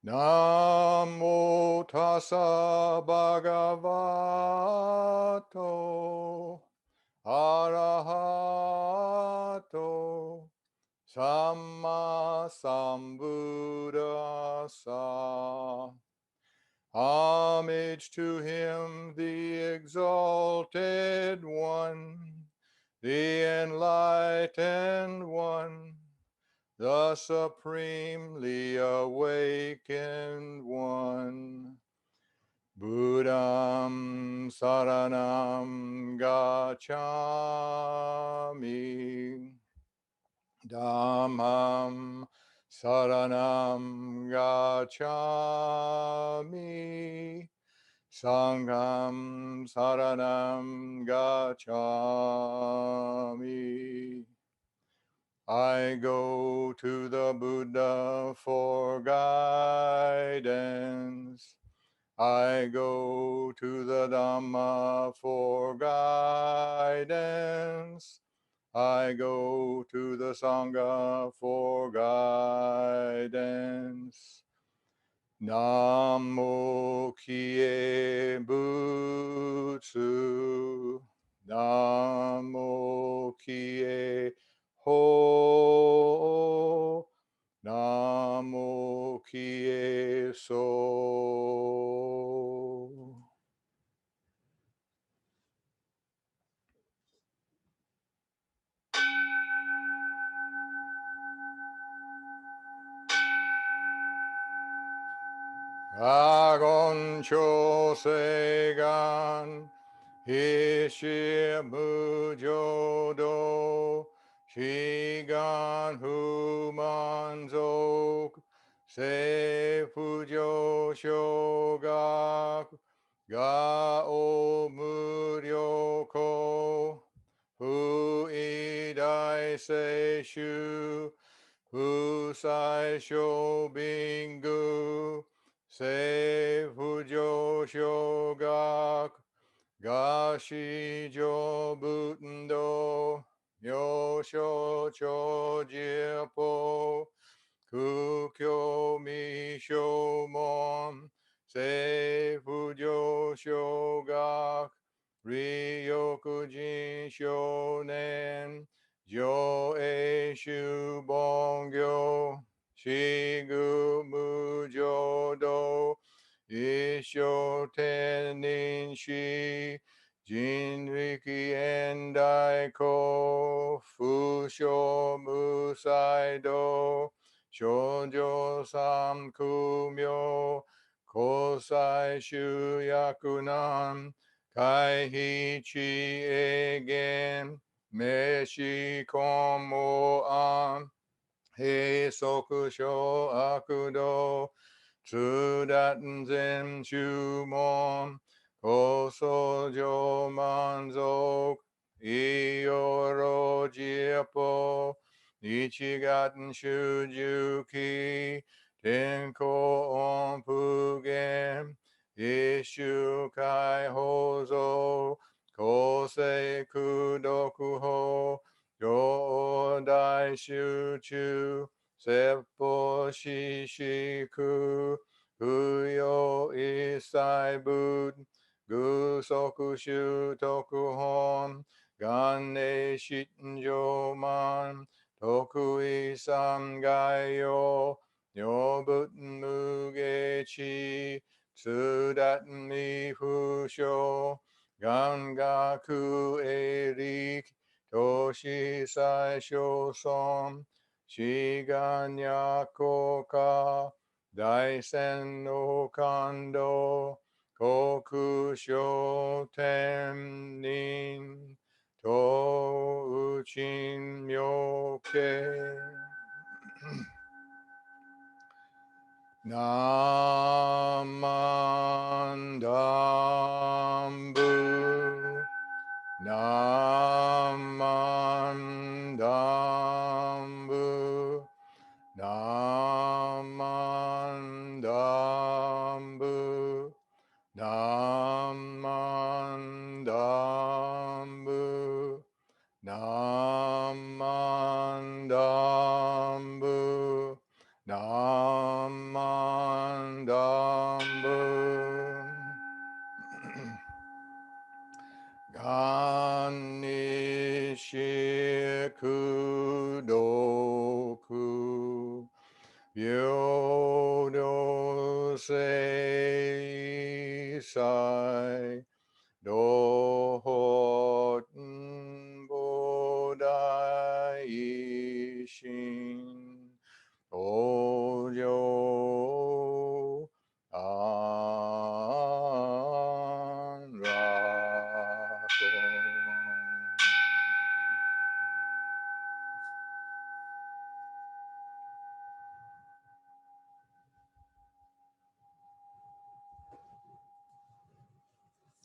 Namo tassa bhagavato arahato samma sambuddhassa. Homage to him, the exalted one, the enlightened one, the supremely awakened one. Buddham saranam gacchami. Dhammam saranam gacchami. Sangham saranam gacchami. I go to the Buddha for guidance. I go to the Dhamma for guidance. I go to the Sangha for guidance. Namo Kie Butsu. Namo Kie Ho. Namo Kie So. Agon Chosegan Hishi Mujodo Shigan Humanzok Se Fujo Shogak Ga O Muryoko Hu Idai Seishu Hu Sai Sho Bingu Se Fujo Shogak Gashi Jo Butendo Myosho Cho Jipo Kukyo Misho Mon Se Fujo Shogak Ryokujin Shonen Jo Eishu Bongyo Shigu Mujodo Isho Tenin Shi Jinriki Endai Ko Fusho Musaido Shoujo Samkumyo Kosai Shuyakunan Kaihichi Egen Meshi Komo An Heisokusho Akudo Tsudaten Zen Shumon Kosojo Manzok Ioro Jiapo Ichigaten Shujuki Tenko Onpugen Ishu Kai Hozo Kosei Kudokuho Yo Dai Shuchu Seppo Shishiku Kuyo Isai Bud Gusoku Shu Tokuhon Gane Shinjo Man Toku Isan Gaio Nyobuten Mugechi Tsudaten Mifusho Gangaku Erik Toshi Sai Shoson Shiganyako Daisen no Kando Kokusho Tennin To Uchin Myoke Namandambu Namandambu Namandambu Namandambu Namandambu Namandambu kudoku Yodo sei sai dohoten bodai shin ojo an rakon.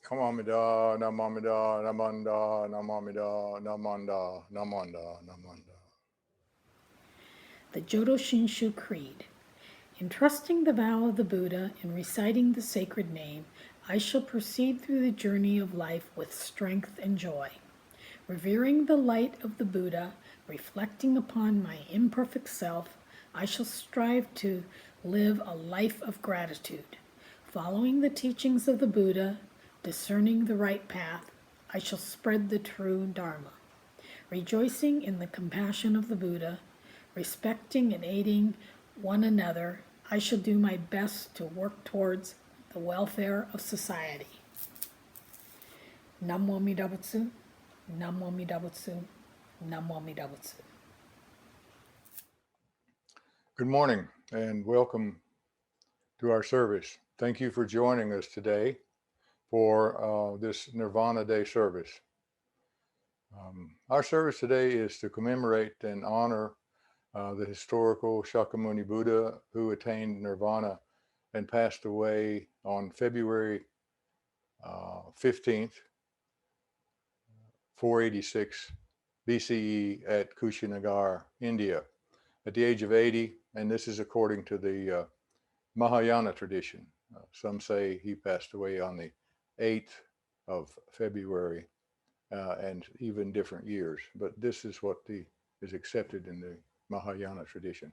Kamamida, namamida, namanda, namamida, namanda, namanda, namanda. The Jodo Shinshu Creed. In trusting the vow of the Buddha and reciting the sacred name, I shall proceed through the journey of life with strength and joy. Revering the light of the Buddha, reflecting upon my imperfect self, I shall strive to live a life of gratitude. Following the teachings of the Buddha, discerning the right path, I shall spread the true Dharma. Rejoicing in the compassion of the Buddha, respecting and aiding one another, I shall do my best to work towards the welfare of society. Namo Amida Butsu, Namo Amida Butsu, Namo Amida Butsu. Good morning and welcome to our service. Thank you for joining us today for this Nirvana Day service. Our service today is to commemorate and honor the historical Shakyamuni Buddha who attained Nirvana and passed away on February 15th, 486 BCE at Kushinagar, India, at the age of 80, and this is according to the Mahayana tradition. Some say he passed away on the 8th of February and even different years, but this is what is accepted in the Mahayana tradition.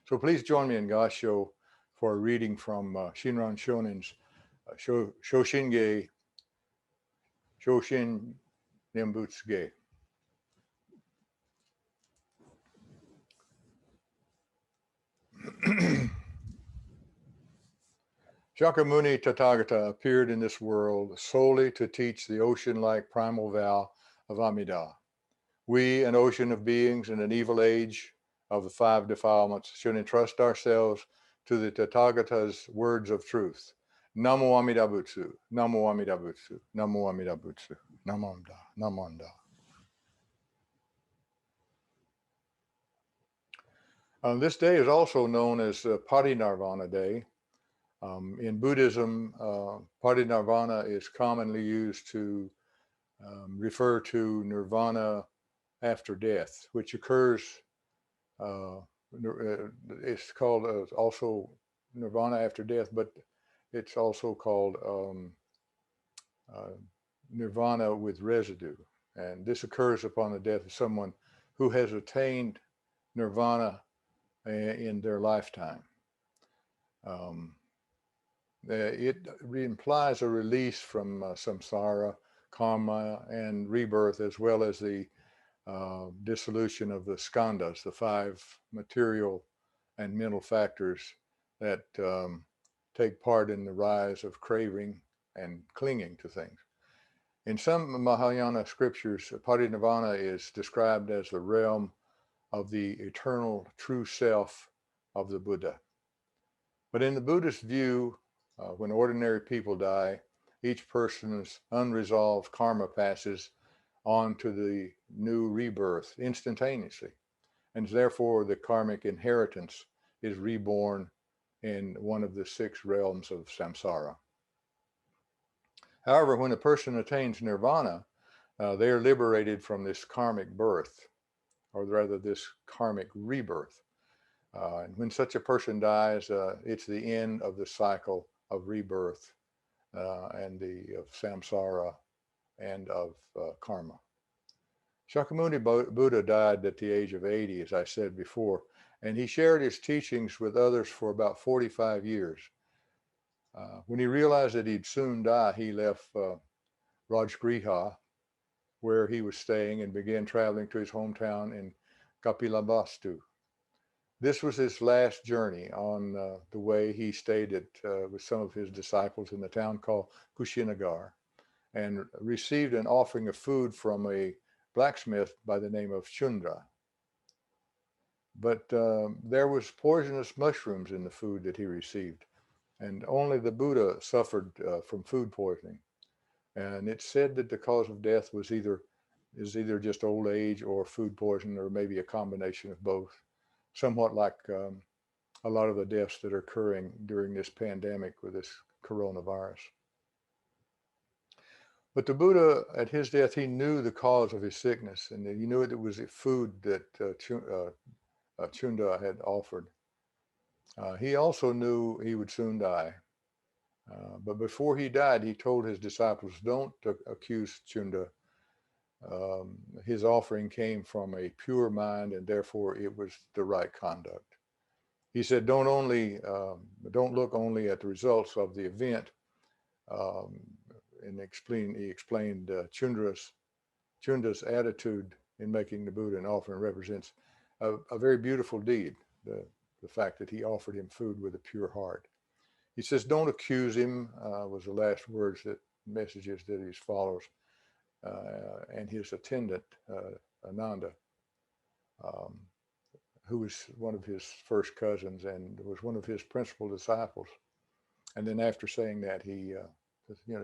So please join me in Gasho for a reading from Shinran Shonin's Shoshin Nembutsuge. Shakyamuni Tathagata appeared in this world solely to teach the ocean-like primal vow of Amida. We, an ocean of beings in an evil age of the five defilements, should entrust ourselves to the Tathagata's words of truth. Namo Amida Butsu, Namo Amida Butsu, Namo Amida Butsu, Namanda, Namanda. This day is also known as Parinirvana Day. In Buddhism, Parinirvana is commonly used to refer to nirvana after death, which occurs, it's called also nirvana after death, but it's also called nirvana with residue. And this occurs upon the death of someone who has attained nirvana in their lifetime. It implies a release from samsara, karma, and rebirth, as well as the dissolution of the skandhas, the five material and mental factors that take part in the rise of craving and clinging to things. In some Mahayana scriptures, parinirvana is described as the realm of the eternal true self of the Buddha. But in the Buddhist view, when ordinary people die, each person's unresolved karma passes on to the new rebirth instantaneously. And therefore, the karmic inheritance is reborn in one of the six realms of samsara. However, when a person attains nirvana, they are liberated from this karmic birth, or rather this karmic rebirth. And when such a person dies, it's the end of the cycle of rebirth and of samsara and of karma. Shakyamuni Buddha died at the age of 80, as I said before, and he shared his teachings with others for about 45 years. When he realized that he'd soon die, he left Rajgriha where he was staying and began traveling to his hometown in Kapilavastu. This was his last journey. On the way, he stayed with some of his disciples in the town called Kushinagar and received an offering of food from a blacksmith by the name of Chundra. But there was poisonous mushrooms in the food that he received, and only the Buddha suffered from food poisoning. And it's said that the cause of death is either just old age or food poisoning, or maybe a combination of both, somewhat like a lot of the deaths that are occurring during this pandemic with this coronavirus. But the Buddha, at his death, he knew the cause of his sickness, and he knew it was the food that Chunda had offered. He also knew he would soon die. But before he died, he told his disciples, don't accuse Chunda. His offering came from a pure mind, and therefore it was the right conduct. He said, don't look only at the results of the event. And he explained Chunda's attitude in making the Buddha an offering represents a very beautiful deed. The fact that he offered him food with a pure heart. He says, don't accuse him, was the last messages that he follows, and his attendant, Ananda, um, who was one of his first cousins and was one of his principal disciples. And then after saying that, he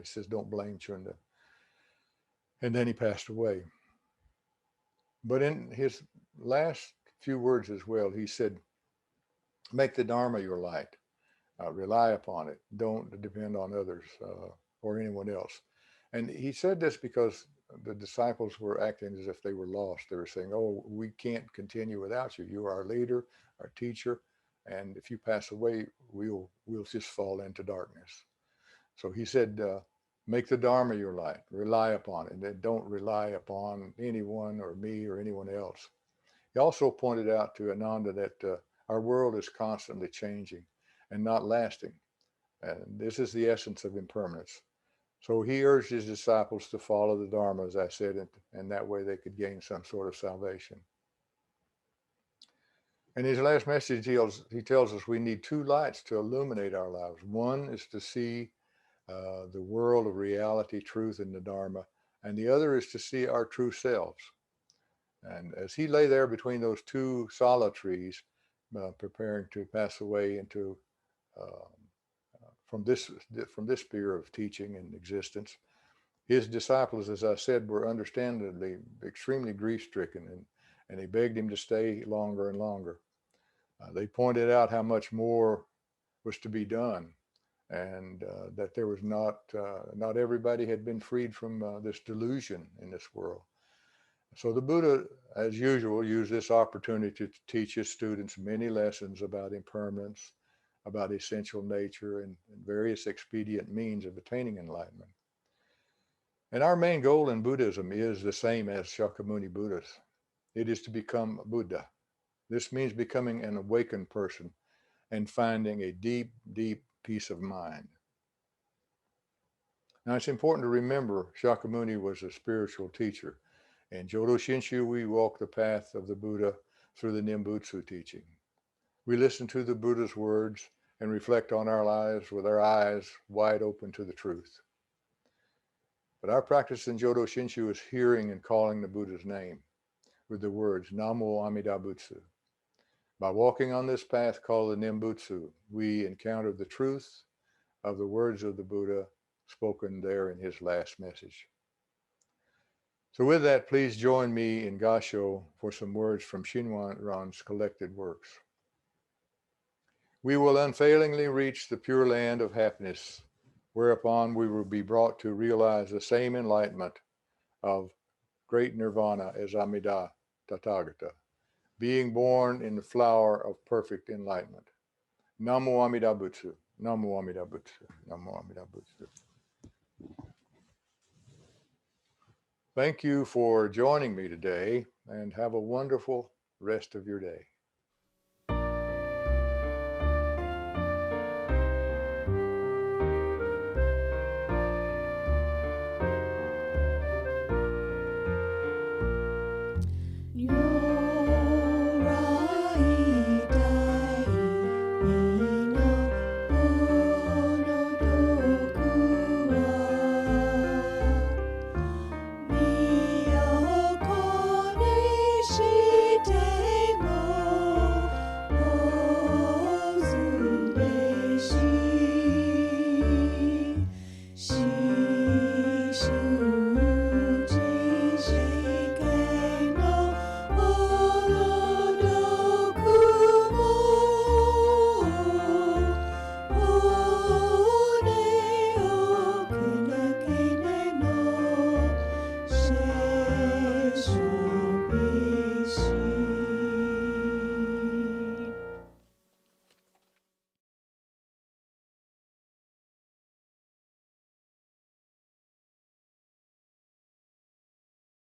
says, don't blame Chunda. And then he passed away. But in his last few words as well, he said, make the Dharma your light. Rely upon it. Don't depend on others or anyone else. And he said this because the disciples were acting as if they were lost. They were saying, oh, we can't continue without you. You are our leader, our teacher. And if you pass away, we'll just fall into darkness. So he said, make the Dharma your light. Rely upon it. And don't rely upon anyone or me or anyone else. He also pointed out to Ananda that our world is constantly changing and not lasting. And this is the essence of impermanence. So he urged his disciples to follow the Dharma, as I said, and that way they could gain some sort of salvation. In his last message, he tells us we need two lights to illuminate our lives. One is to see the world of reality, truth, and the Dharma, and the other is to see our true selves. And as he lay there between those two sala trees, preparing to pass away into from this sphere of teaching and existence, his disciples, as I said, were understandably extremely grief-stricken, and they begged him to stay longer and longer. They pointed out how much more was to be done, and that there was not everybody had been freed from this delusion in this world. So the Buddha, as usual, used this opportunity to teach his students many lessons about impermanence, about essential nature, and various expedient means of attaining enlightenment. And our main goal in Buddhism is the same as Shakyamuni Buddha's. It is to become Buddha. This means becoming an awakened person and finding a deep, deep peace of mind. Now, it's important to remember Shakyamuni was a spiritual teacher. In Jodo Shinshu, we walk the path of the Buddha through the Nimbutsu teaching. We listen to the Buddha's words and reflect on our lives with our eyes wide open to the truth. But our practice in Jodo Shinshu is hearing and calling the Buddha's name with the words Namo Amida Butsu. By walking on this path called the Nimbutsu, we encounter the truth of the words of the Buddha spoken there in his last message. So with that, please join me in Gasho for some words from Shinran's collected works. We will unfailingly reach the pure land of happiness, whereupon we will be brought to realize the same enlightenment of great Nirvana as Amida Tathagata, being born in the flower of perfect enlightenment. Namo Amida Butsu, Namo Amida Butsu, Namo Amida Butsu. Thank you for joining me today, and have a wonderful rest of your day.